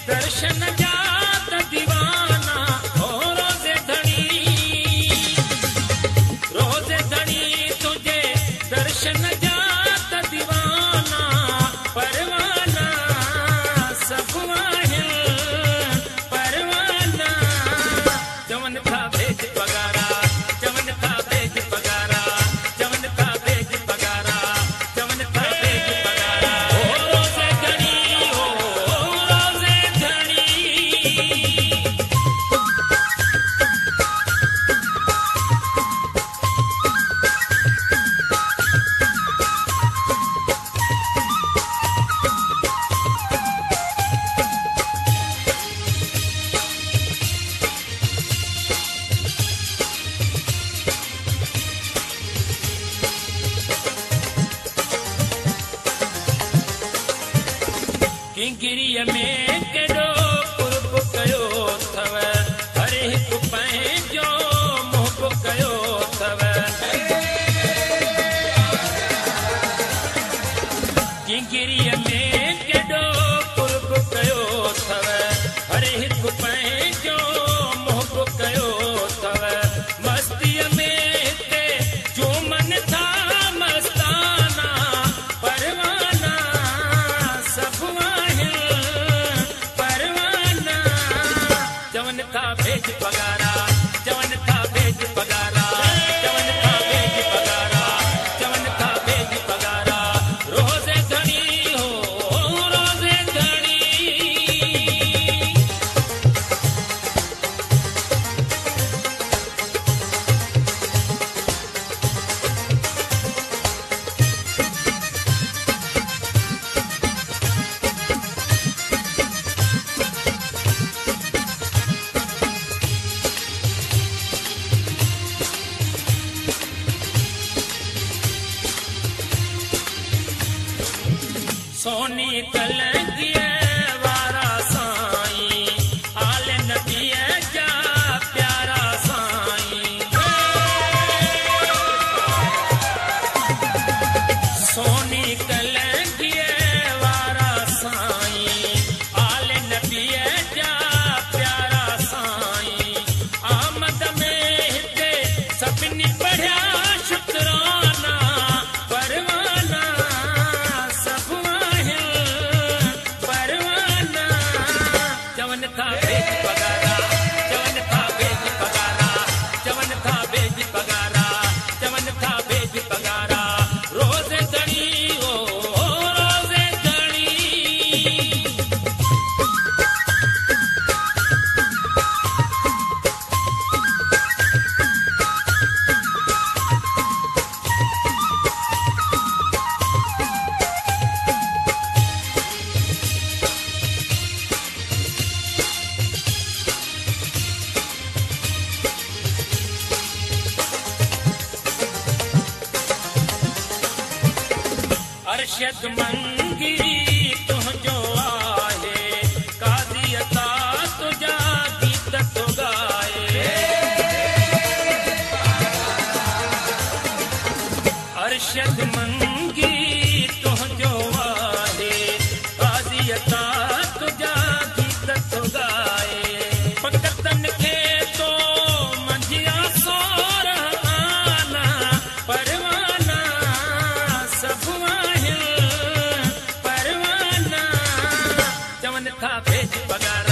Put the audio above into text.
दर्शन जात दीवाना हो रोजे धनी तुझे दर्शन जात दीवाना परवाना सब वाहिल परवाना जवन था भेज पगारा जवन था भेज पगारा जवन था भेज पगारा जवन था भेज पगारा हो रोजे धनी किंगिरिया में केडो पुरब कयो थव हर हिक पंहिंजो मुहब कयो थव किंगिरिया में केडो पुरब कयो थव हर हिक पंहिंजो मुहब कयो थव मस्तीअ में हिते झूमन था मस्ताना परवाना सब जवन था भेज पगारा जवन था भेज पगारा जवन था भेज पगारा जवन था भेज पगारा रोजे धनी हो रोजे धनी सोनी कलंगिया वारा साईं आले नबीअ जा प्यारा साईं सोनी कलंगिया वारा साईं आले नबीअ जा प्यारा साईं आमद में हिते सभिनी पढ़िया शुक्राना परवाना जवन था भेज पगारा जवन था भेज पगारा जवन था भेज पगारा जवन था भेज पगारा रोजे धनी हो रोजे धनी अरशद मंगी तुझो आहे काज़ी अता तुझा गीत तो गाए अरशद मंगी तुझो आहे काज़ी अता तुझा गीत तो गाए पकतन खे तो मंझिया सोरहाना परवाना सब जवन था भेज पगारा